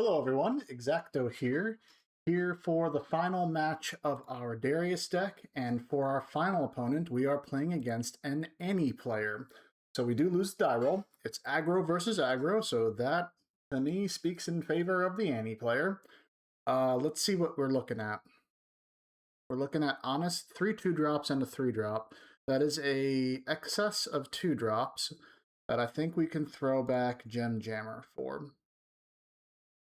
Hello everyone, Exacto here for the final match of our Darius deck, and for our final opponent, we are playing against an any player. So we do lose the die roll. It's aggro versus aggro, so that to me speaks in favor of the any player. Let's see what we're looking at. We're looking at honest 3 2-drops and a 3-drop. That is a excess of 2 drops that I think we can throw back Gem Jammer for.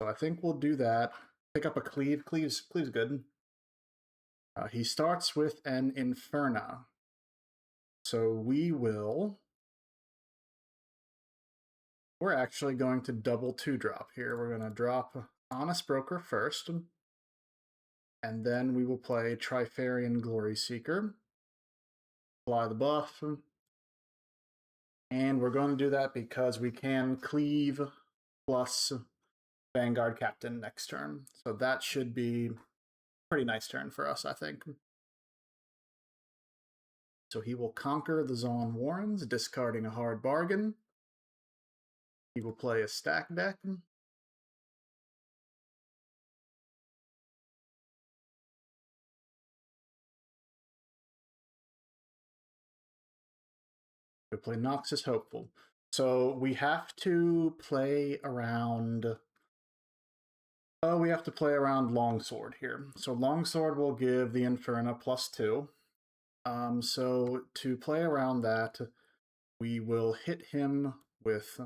So I think we'll do that. Pick up a Cleave. Cleave's good. He starts with an Inferna. So we're actually going to double 2-drop here. We're going to drop Honest Broker first. And then we will play Trifarian Glory Seeker. Apply the buff. And we're going to do that because we can Cleave plus Vanguard Captain next turn. So that should be a pretty nice turn for us, I think. So he will conquer the Zaun Warrens, discarding a hard bargain. He will play a stack deck. He'll play Noxus Hopeful. So we have to play around... we have to play around Longsword here. So Longsword will give the Inferna +2. So to play around that, we will hit him with...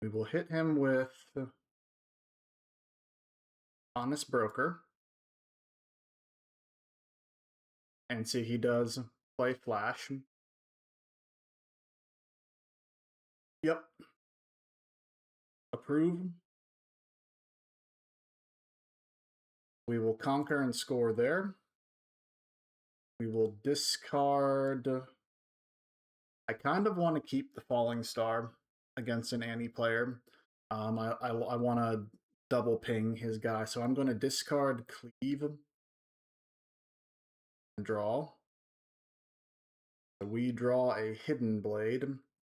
We will hit him with Honest Broker. And see, he does play Flash. Yep. Approve. We will conquer and score there. We will discard... I kind of want to keep the Falling Star against an Annie player. I want to double ping his guy, so I'm going to discard Cleave and draw. So we draw a Hidden Blade.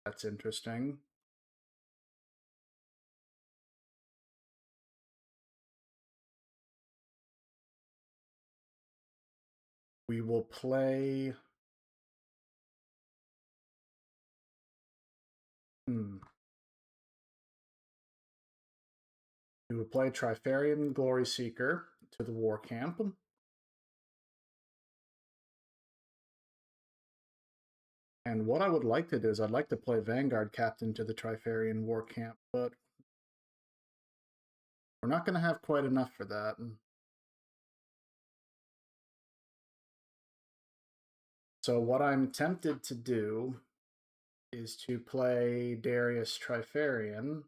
That's interesting. We will play... We will play Trifarian Glory Seeker to the War Camp. And what I would like to do is I'd like to play Vanguard Captain to the Trifarian War Camp, but we're not going to have quite enough for that. So what I'm tempted to do is to play Darius Trifarian.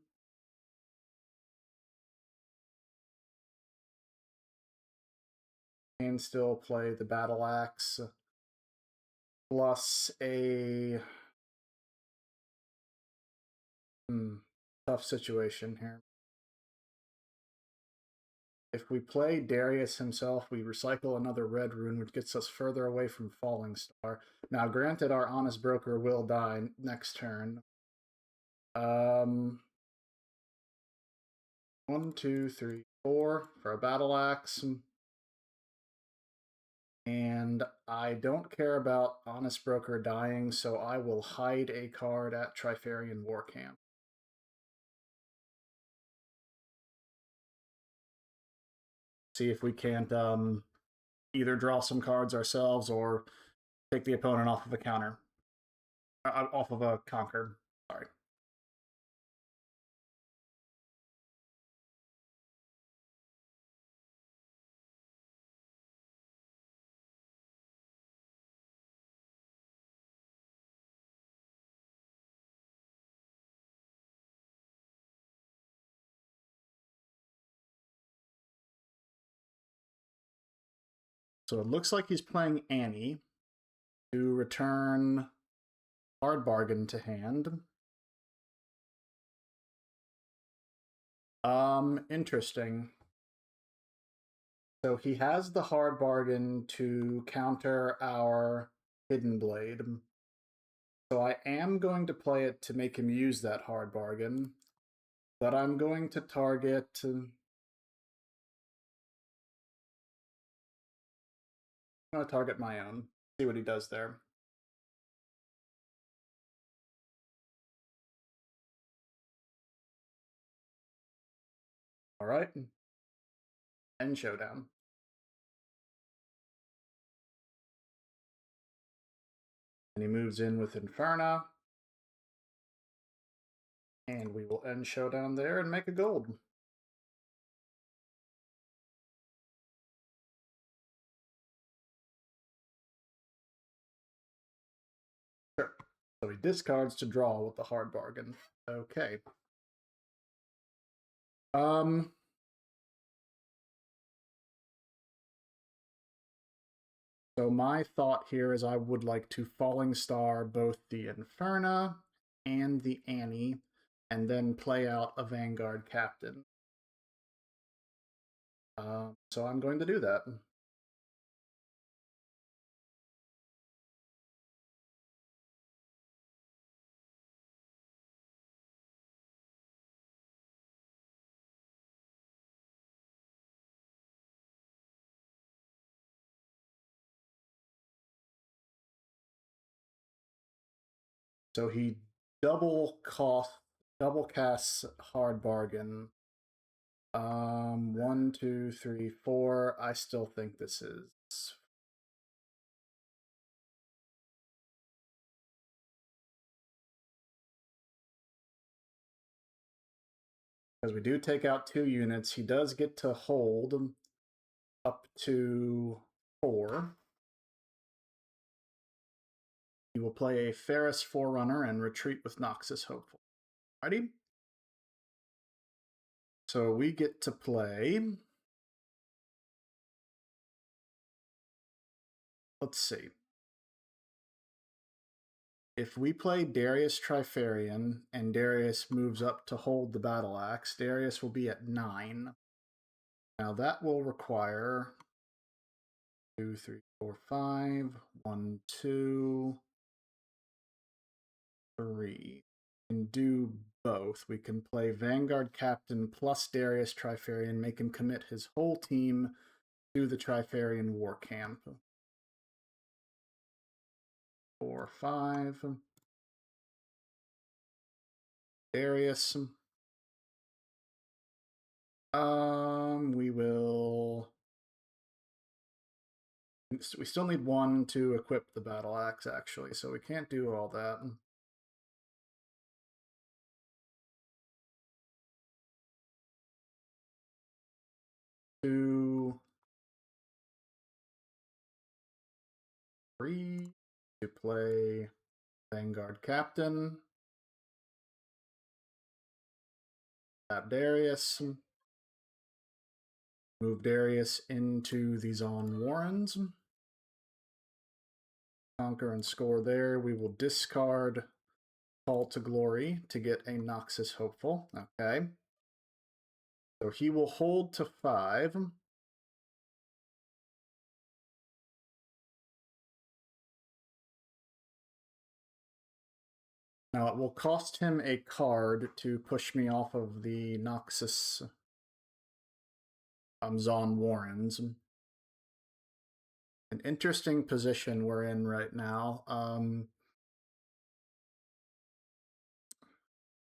And still play the Battle Axe plus a tough situation here. If we play Darius himself, we recycle another red rune, which gets us further away from Falling Star. Now, granted, our Honest Broker will die next turn. 1, 2, 3, 4 for a Battle Axe. And I don't care about Honest Broker dying, so I will hide a card at Trifarian War Camp. See if we can't either draw some cards ourselves or take the opponent off of a counter. Off of a conquer. Sorry. So it looks like he's playing Annie to return Hard Bargain to hand. Interesting. So he has the Hard Bargain to counter our Hidden Blade. So I am going to play it to make him use that hard bargain, but I'm going to target... I'm going to target my own, see what he does there. All right. End showdown. And he moves in with Inferna. And we will end showdown there and make a gold. Sure. So he discards to draw with the hard bargain. Okay. So my thought here is I would like to Falling Star both the Inferna and the Annie, and then play out a Vanguard Captain. So I'm going to do that. So he double casts hard bargain. 1, 2, 3, 4. I still think this is... Because we do take out 2 units. He does get to hold up to 4. He will play a Ferris Forerunner and retreat with Noxus Hopeful. Ready? So we get to play... Let's see. If we play Darius Trifarian and Darius moves up to hold the Battle Axe, Darius will be at 9. Now that will require 2, 3, 4, 5, 1, 2, 3. We can do both. We can play Vanguard Captain plus Darius Trifarian, make him commit his whole team to the Trifarian War Camp. 4, 5. Darius. We will... We still need 1 to equip the Battle Axe, actually, so we can't do all that. 2, 3 to play Vanguard Captain. Tap Darius. Move Darius into the Zon Warrens. Conquer and score there. We will discard Call to Glory to get a Noxus Hopeful. Okay. So he will hold to 5. Now it will cost him a card to push me off of the Noxus Zon Warrens. An interesting position we're in right now.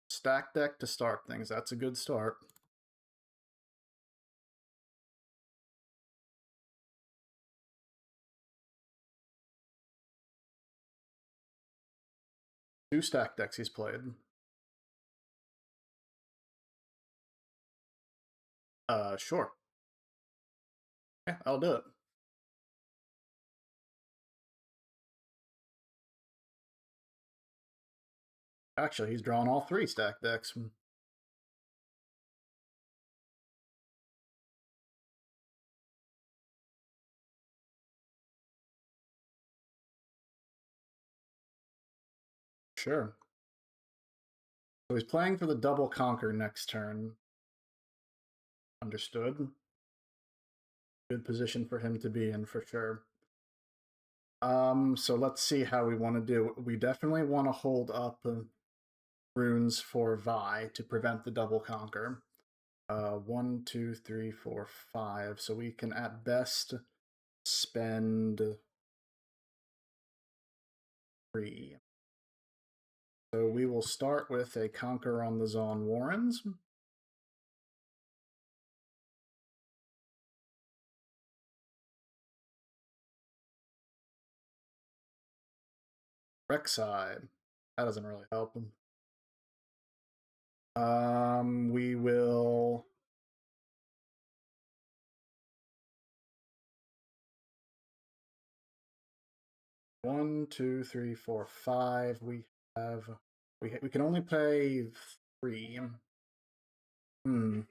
Stack deck to start things. That's a good start. Two stack decks he's played. Sure. Yeah, I'll do it. Actually, he's drawn all 3 stack decks. Sure. So he's playing for the double conquer next turn. Understood. Good position for him to be in, for sure. So let's see how we want to do. We definitely want to hold up runes for Vi to prevent the double conquer. 1, 2, 3, 4, 5. So we can at best spend 3. So we will start with a conquer on the Zon Warrens. Rek'Sai. That doesn't really help him. We will. One, two, three, four, 5. We have. We can only pay 3. 1,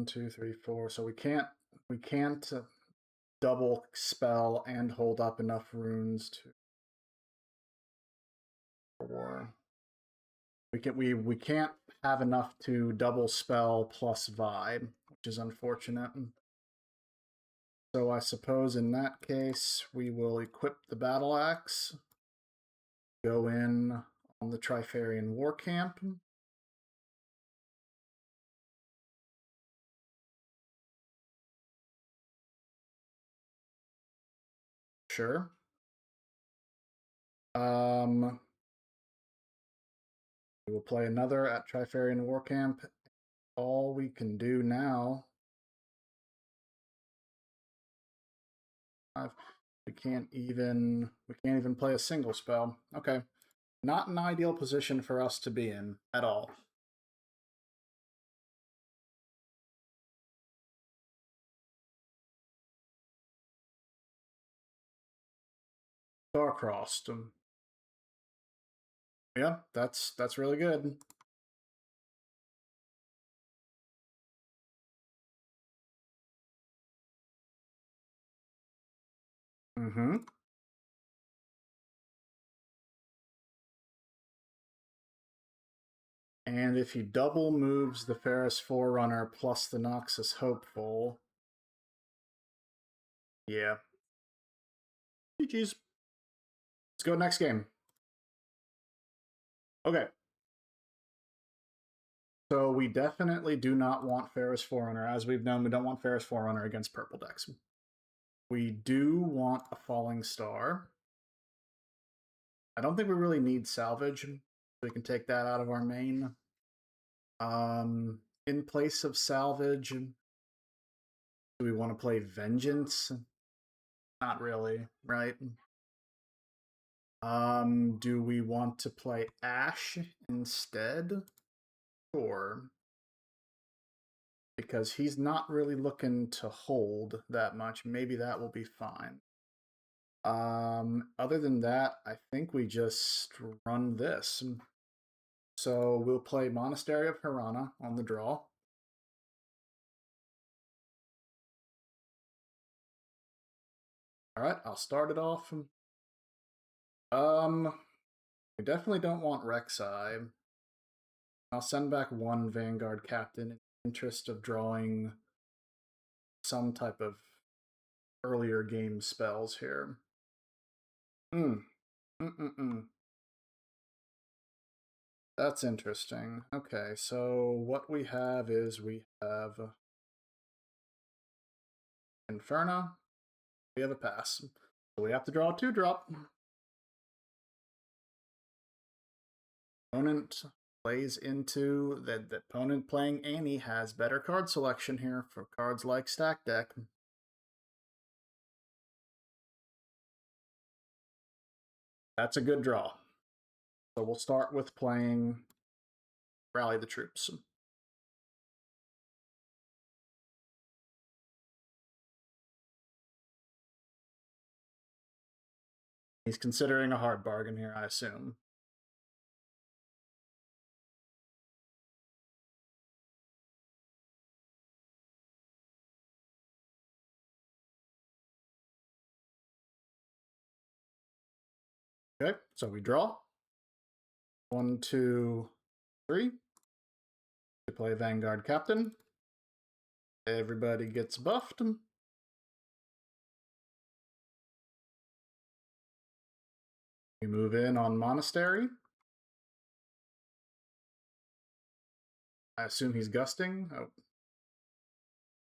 2, 3, 4. So we can't double spell and hold up enough runes to 4. We can't have enough to double spell plus vibe, which is unfortunate. So I suppose in that case we will equip the battle axe, go in on the Trifarian war camp. Sure. We will play another at Trifarian war camp. All we can do now. We can't even play a single spell. Okay. Not an ideal position for us to be in at all. Star-crossed. Yeah, that's really good. Mm-hmm. And if he double moves the Ferris Forerunner plus the Noxus Hopeful, yeah. GG's. Let's go next game. Okay. So we definitely do not want Ferris Forerunner. As we've known, we don't want Ferris Forerunner against purple decks. We do want a Falling Star. I don't think we really need Salvage. We can take that out of our main. In place of Salvage, do we want to play Vengeance? Not really, right? Do we want to play Ash instead? Sure. Because he's not really looking to hold that much. Maybe that will be fine. Other than that, I think we just run this. So we'll play Monastery of Hirana on the draw. All right, I'll start it off. We definitely don't want Rek'Sai. I'll send back 1 Vanguard Captain in the interest of drawing some type of earlier game spells here. That's interesting. Okay, so what we have is we have Inferno. We have a pass. So we have to draw a 2-drop. Opponent plays into the opponent playing Annie has better card selection here for cards like Stack Deck. That's a good draw. So we'll start with playing Rally the Troops. He's considering a hard bargain here, I assume. Okay, so we draw. 1, 2, 3. We play Vanguard Captain. Everybody gets buffed. We move in on Monastery. I assume he's gusting. Oh.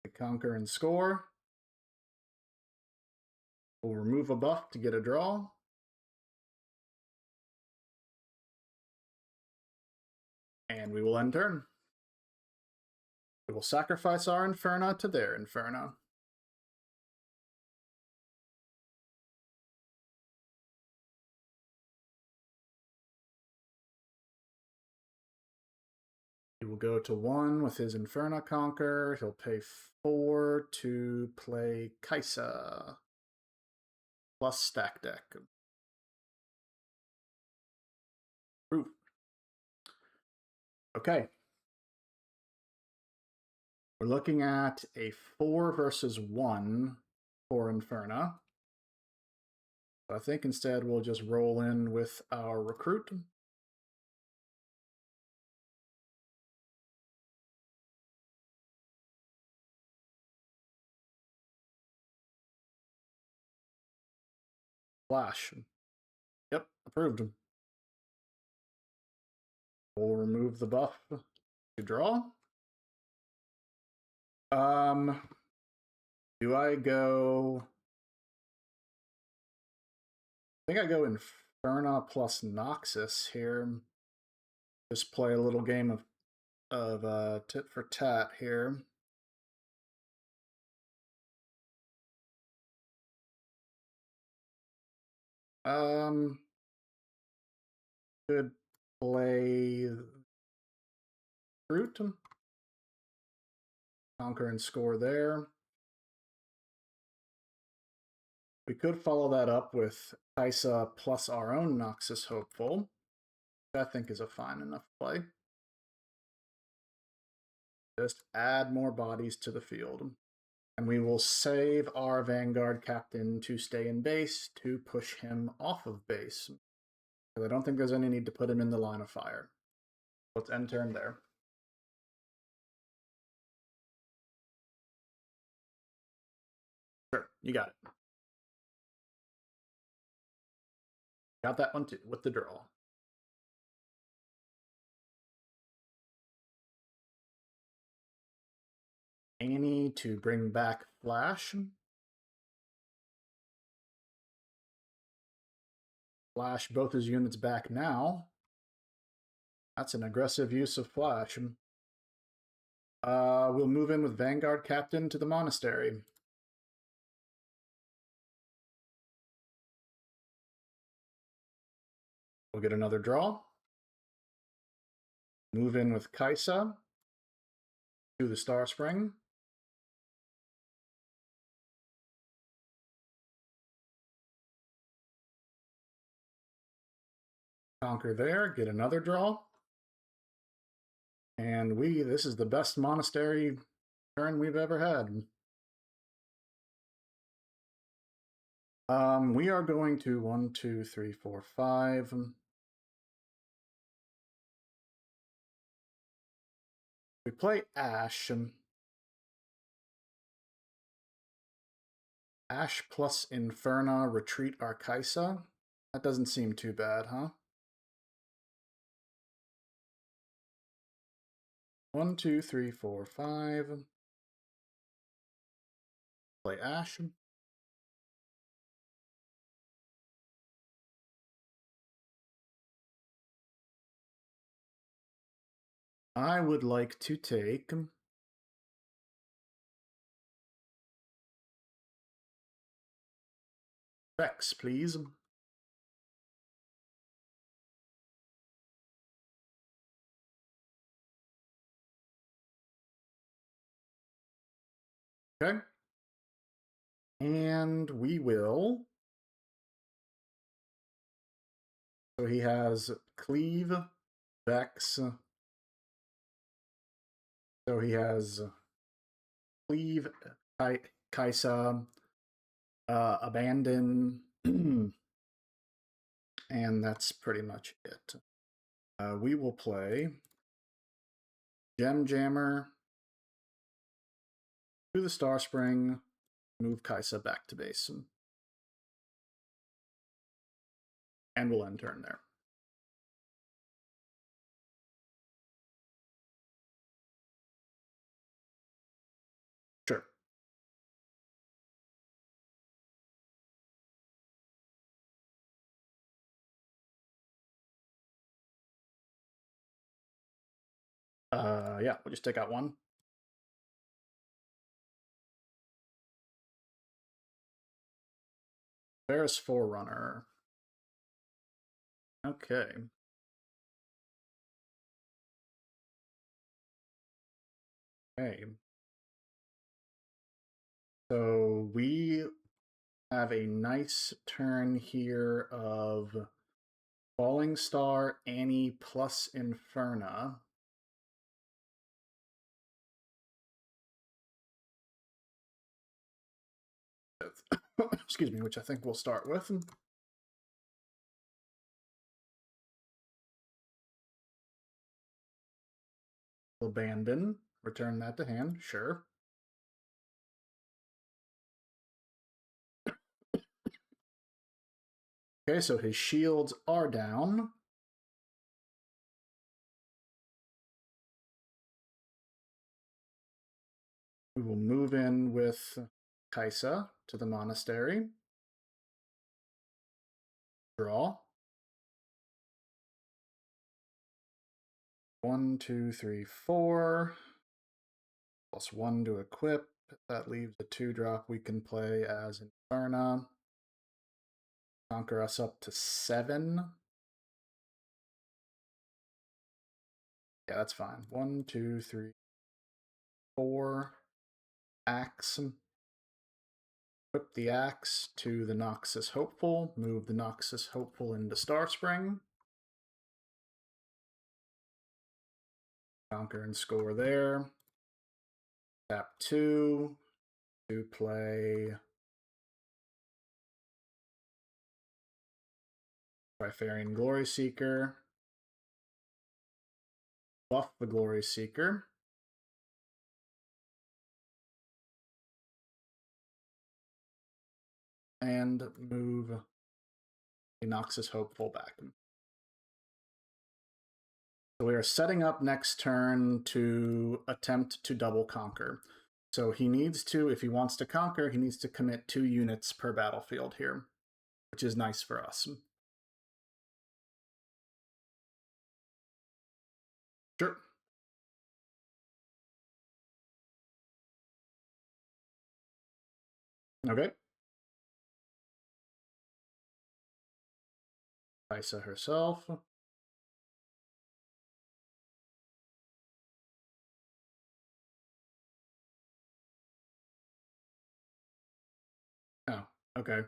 We conquer and score. We'll remove a buff to get a draw. And we will end turn. We will sacrifice our Inferna to their Inferna. He will go to 1 with his Inferna Conquer. He'll pay 4 to play Kaisa. Plus stack deck. Ooh. Okay. We're looking at a 4 versus 1 for Inferna. So I think instead we'll just roll in with our recruit. Flash. Yep, approved. We'll remove the buff to draw. Do I go... I think I go Inferna plus Noxus here. Just play a little game of tit for tat here. Could play Fruit. Conquer and score there. We could follow that up with Kaisa plus our own Noxus Hopeful. I think is a fine enough play. Just add more bodies to the field. And we will save our Vanguard Captain to stay in base to push him off of base. Because I don't think there's any need to put him in the line of fire. Let's end turn there. Sure, you got it. Got that one too, with the draw. Annie to bring back Flash. Flash both his units back now. That's an aggressive use of Flash. We'll move in with Vanguard Captain to the Monastery. We'll get another draw. Move in with Kaisa to the Star Spring. Conquer there, get another draw. And this is the best Monastery turn we've ever had. We are going to 1, 2, 3, 4, 5. We play Ash. Ash plus Inferna, retreat Arkaisa. That doesn't seem too bad, huh? 1, 2, 3, 4, 5. Play Ash. I would like to take Vex, please. Okay. And we will. So he has Cleave, Vex. So he has Cleave, Kaisa, Abandon, and that's pretty much it. We will play Gem Jammer to the Star Spring, move Kaisa back to base. and we'll end turn there. Sure. Yeah, we'll just take out one. There's Forerunner. Okay. Okay. So we have a nice turn here of Falling Star, Annie plus Inferna. Excuse me, which I think we'll start with. Abandon, return that to hand, sure. Okay, so his shields are down. We will move in with Kaisa to the monastery. Draw. 1, 2, 3, 4. +1 to equip. That leaves a 2-drop we can play as Inferna. Conquer us up to 7. Yeah, that's fine. 1, 2, 3, 4. Axe. Equip the axe to the Noxus Hopeful. Move the Noxus Hopeful into Starspring. Conquer and score there. Tap 2 to play Trifarian Glory Seeker. Buff the Glory Seeker. And move the Noxus Hopeful back. So we are setting up next turn to attempt to double conquer. So he needs to, if he wants to conquer, he needs to commit 2 units per battlefield here, which is nice for us. Sure. Okay. Isa herself. Oh, okay.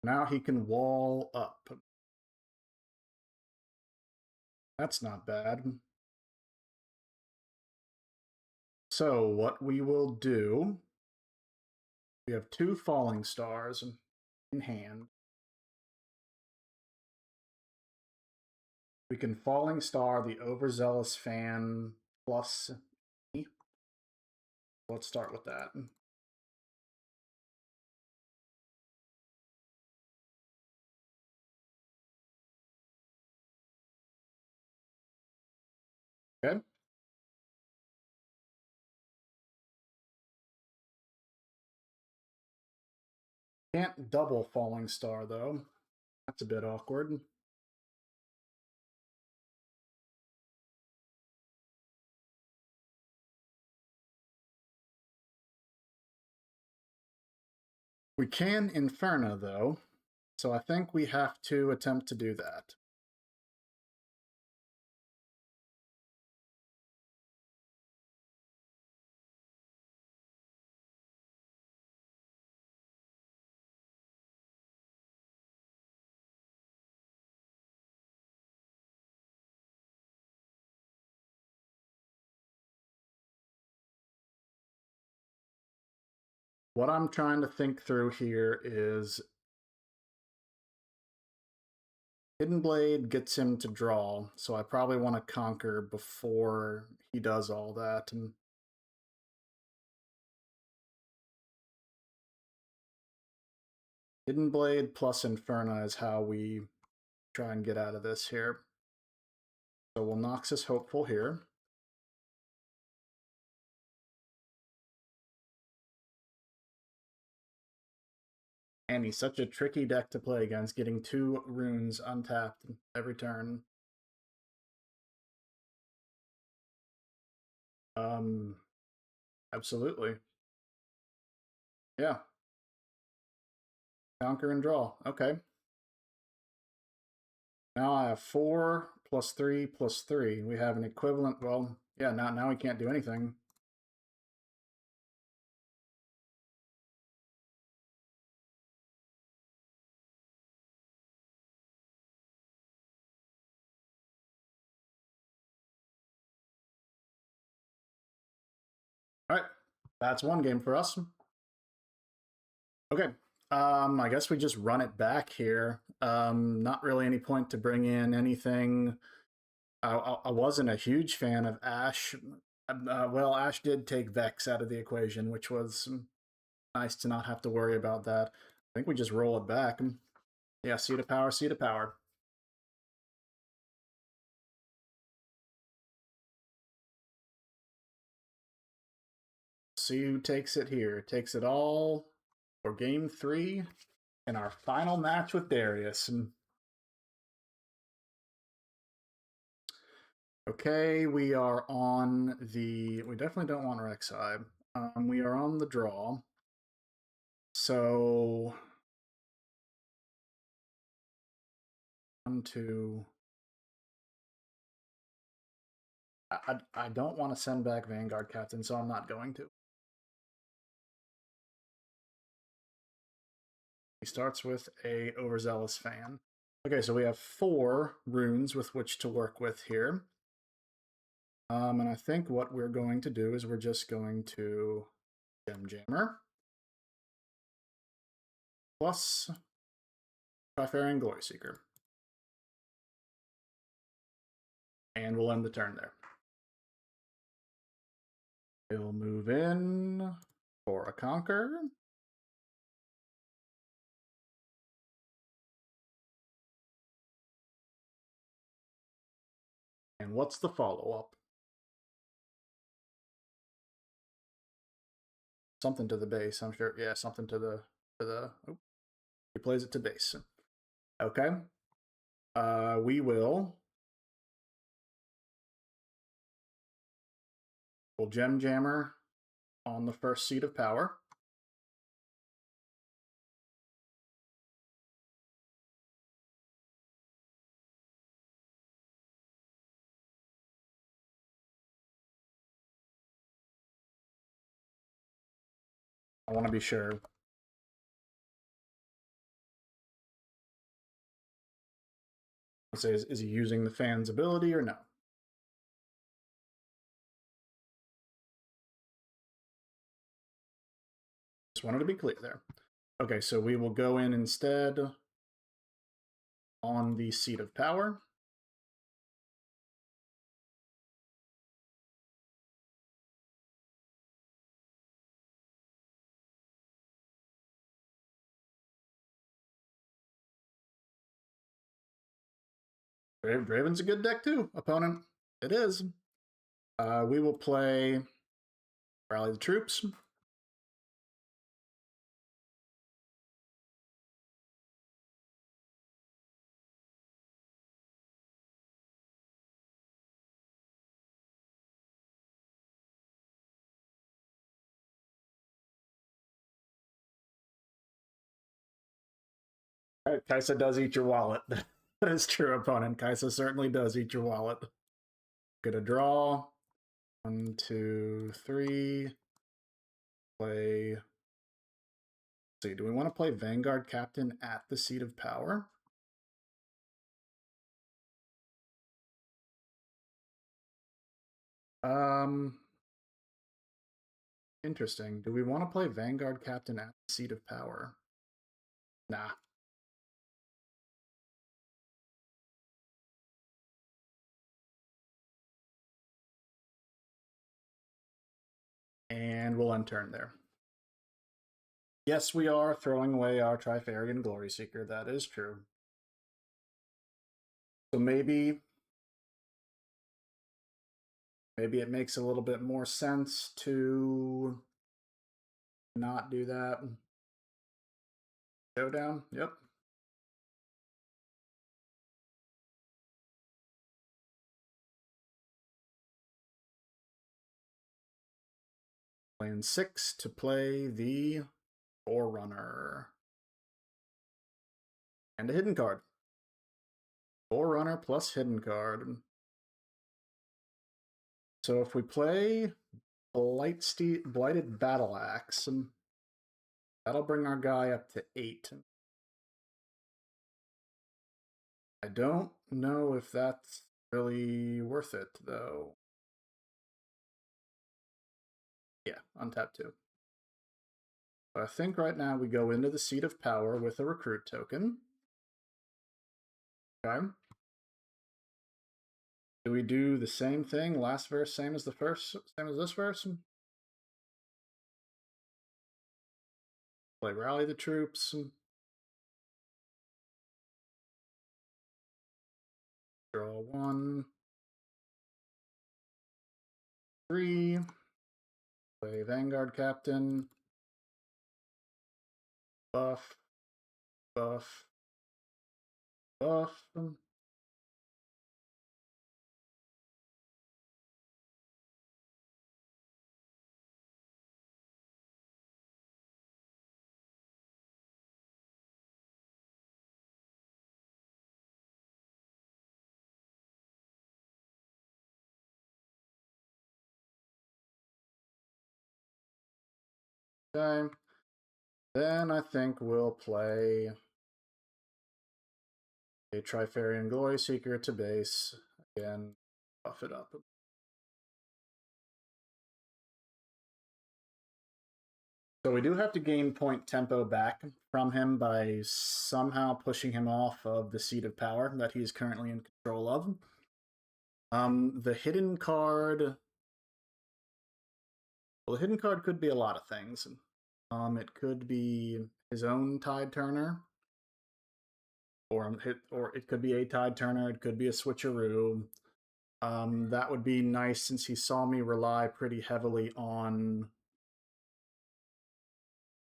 Now he can wall up. That's not bad. So what we will do, we have 2 Falling Stars in hand. We can Falling Star the Overzealous Fan plus E. Let's start with that. Okay. Can't double Falling Star, though. That's a bit awkward. We can Inferno, though, so I think we have to attempt to do that. What I'm trying to think through here is Hidden Blade gets him to draw, so I probably want to conquer before he does all that. And Hidden Blade plus Inferna is how we try and get out of this here. So we'll Noxus Hopeful here. And he's such a tricky deck to play against, getting 2 runes untapped every turn. Absolutely. Yeah. Conquer and draw. Okay. Now I have 4 plus 3 plus 3. We have an equivalent. Well, yeah, now we can't do anything. All right. That's one game for us. Okay. I guess we just run it back here. Not really any point to bring in anything. I wasn't a huge fan of Ash. Well, Ash did take Vex out of the equation, which was nice to not have to worry about that. I think we just roll it back. Yeah, Seed of Power, Seed of Power. See who takes it here. Takes it all for game 3 in our final match with Darius. Okay, we are on the... We definitely don't want Rek'Sai. We are on the draw. So... 1, 2... I don't want to send back Vanguard Captain, so I'm not going to. He starts with a Overzealous Fan. Okay, so we have 4 runes with which to work with here. And I think what we're going to do is we're just going to Gem Jammer plus Trifarian Glory Seeker. And we'll end the turn there. He'll move in for a Conquer. And what's the follow-up? Something to the base, I'm sure. Yeah, something to the oh, he plays it to base. Okay. We'll Gem Jammer on the first Seed of Power. I want to be sure. Let's say, is he using the fan's ability or no? Just wanted to be clear there. Okay, so we will go in instead on the Seed of Power. Draven's a good deck too, opponent. It is. We will play Rally the Troops. Kaisa does eat your wallet. That is true, opponent. Kaisa certainly does eat your wallet. Gonna draw. 1, 2, 3. Play. Let's see, do we want to play Vanguard Captain at the Seat of Power? Interesting. Do we want to play Vanguard Captain at the Seat of Power? Nah. And we'll end turn there. Yes, we are throwing away our Trifarian Glory Seeker. That is true. So maybe it makes a little bit more sense to not do that. Showdown, yep. Playing 6 to play the Forerunner. And a hidden card. Forerunner plus hidden card. So if we play Blighted Battle Axe, that'll bring our guy up to 8. I don't know if that's really worth it, though. Yeah, untap 2. So I think right now we go into the Seat of Power with a recruit token. Okay. Do we do the same thing? Last verse, same as the first, same as this verse? Play Rally the Troops. Draw 1. 3. Play Vanguard Captain. Buff. Buff. Buff. Okay. Then I think we'll play a Trifarian Glory Seeker to base. Again, buff it up. So we do have to gain point tempo back from him by somehow pushing him off of the Seat of Power that he is currently in control of. The hidden card... Well, the hidden card could be a lot of things. It could be his own Tide Turner. Or it could be a Tide Turner, it could be a switcheroo. That would be nice since he saw me rely pretty heavily on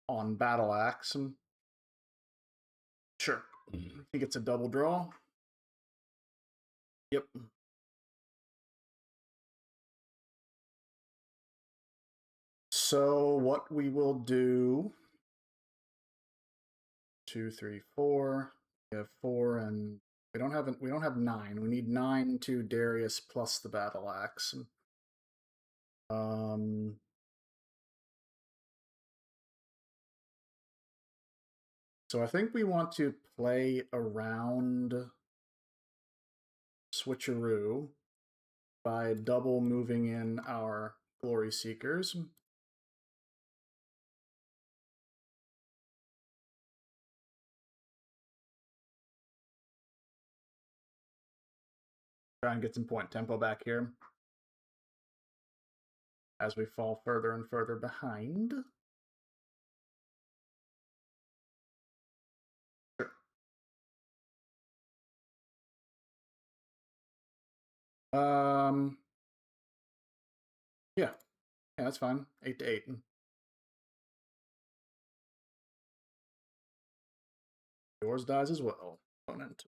Battle Axe. Sure. He gets a double draw. Yep. So what we will do... 2, 3, 4. We have 4 and we don't have 9. We need 9 to Darius plus the Battle Axe. So I think we want to play around switcheroo by double moving in our Glory Seekers. Try and get some point tempo back here as we fall further and further behind. Sure. Yeah, that's fine. 8 to 8. Yours dies as well, opponent.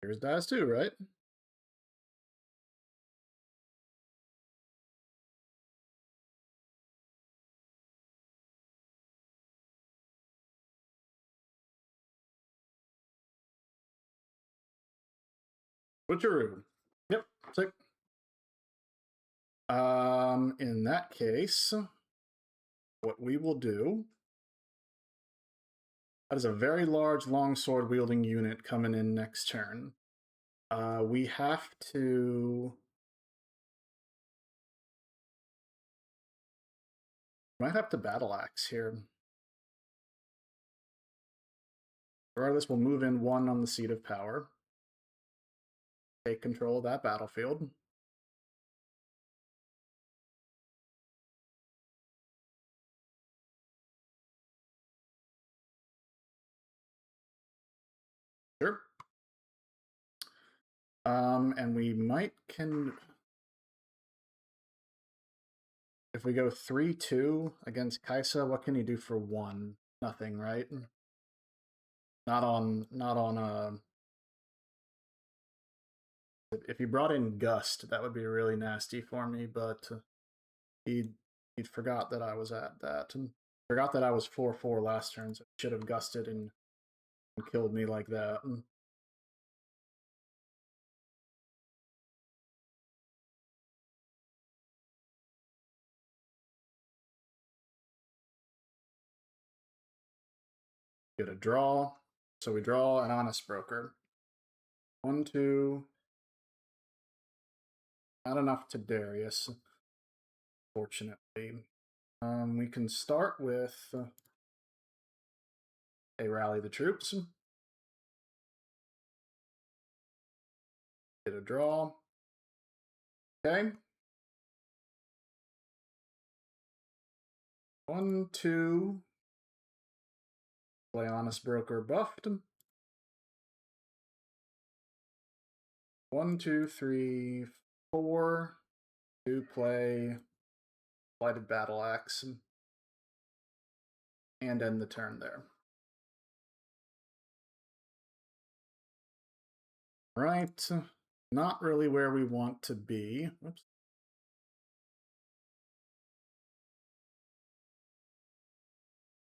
Yours dies too, right? Switcheroo. Yep, sick. In that case, what we will do... That is a very large longsword wielding unit coming in next turn. We have to... Might have to Battle Axe here. Regardless, we'll move in 1 on the seat of power. Take control of that battlefield. Sure. And we can... If we go 3-2 against Kaisa, what can he do for 1? Nothing, right? Not on if he brought in Gust, that would be really nasty for me, but he forgot that I was at that. And forgot that I was 4-4 last turn, so he should have gusted and killed me like that. Get a draw. So we draw an Honest Broker. 1, 2. Not enough to Darius, fortunately. We can start with a Rally the Troops. Get a draw. Okay. 1, 2. Play Honest Broker buffed. 1, 2, 3, 4. 2 play Blighted Battle Axe and end the turn there. Right. Not really where we want to be. Oops.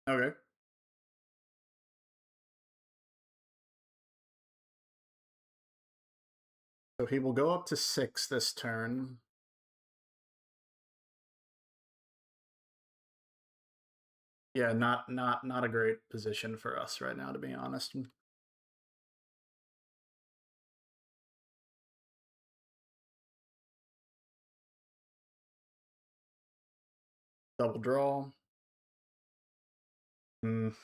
Okay. So he will go up to 6 this turn. Yeah, not a great position for us right now, to be honest. Double draw. Kind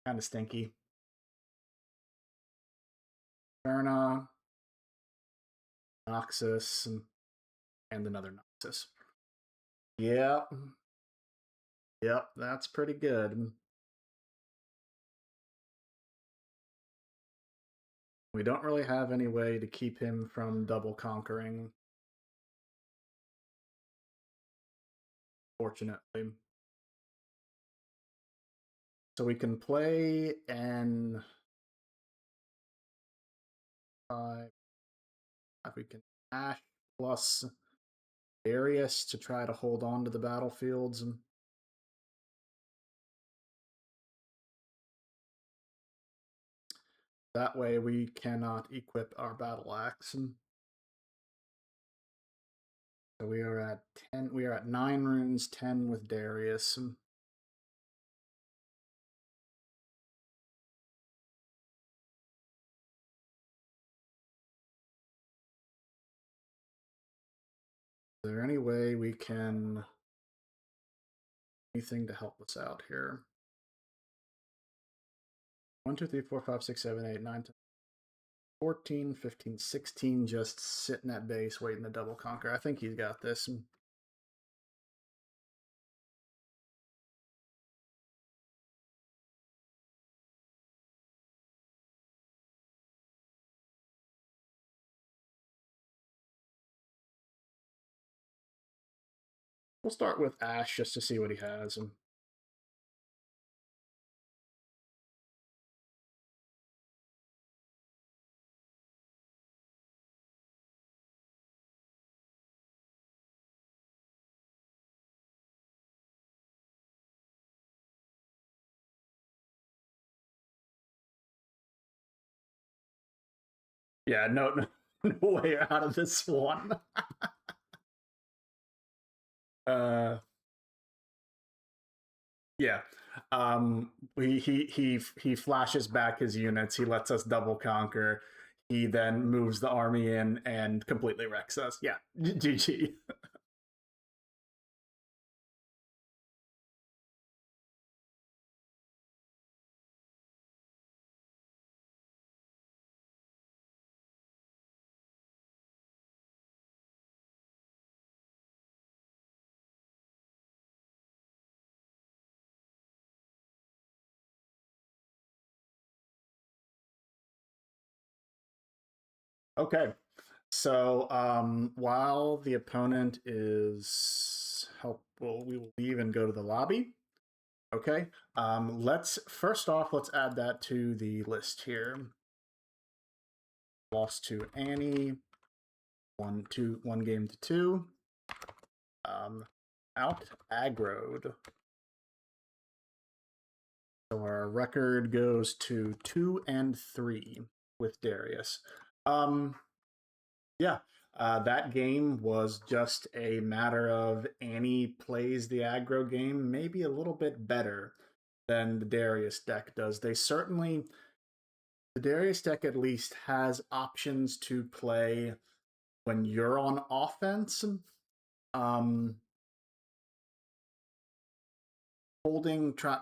of stinky. Verna, Noxus, and another Noxus. Yep. Yep, that's pretty good. We don't really have any way to keep him from double conquering, fortunately. So we can play an... if we can Ash plus Darius to try to hold on to the battlefields. That way we cannot equip our battle axe. So we are at 10. We are at 9 runes, 10 with Darius. Is there any way we can... anything to help us out here? 1, 2, 3, 4, 5, 6, 7, 8, 9, 10, 14, 15, 16 just sitting at base waiting to double conquer. I think he's got this. We'll start with Ash just to see what he has. Yeah, no way out of this one. Yeah. He flashes back his units. He lets us double conquer. He then moves the army in and completely wrecks us. Yeah, GG. Okay, so while the opponent is helpful, we will leave and go to the lobby. Okay, let's add that to the list here. Lost to Annie, 1 game to 2. Out aggroed. So our record goes to 2 and 3 with Darius. Yeah, that game was just a matter of Annie plays the aggro game maybe a little bit better than the Darius deck does. The Darius deck at least has options to play when you're on offense.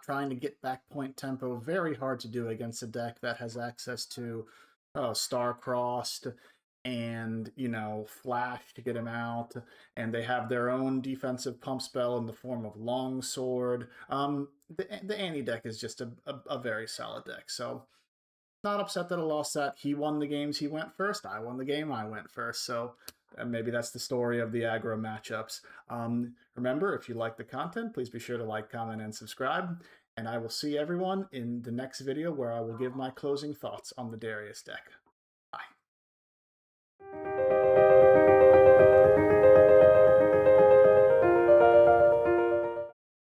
Trying to get back point tempo, very hard to do against a deck that has access to Star-Crossed and, Flash to get him out, and they have their own defensive pump spell in the form of Longsword. The Annie deck is just a very solid deck, so not upset that I lost that. He won the games, he went first. I won the game, I went first. So maybe that's the story of the aggro matchups. Remember, if you like the content, please be sure to like, comment, and subscribe. And I will see everyone in the next video where I will give my closing thoughts on the Darius deck.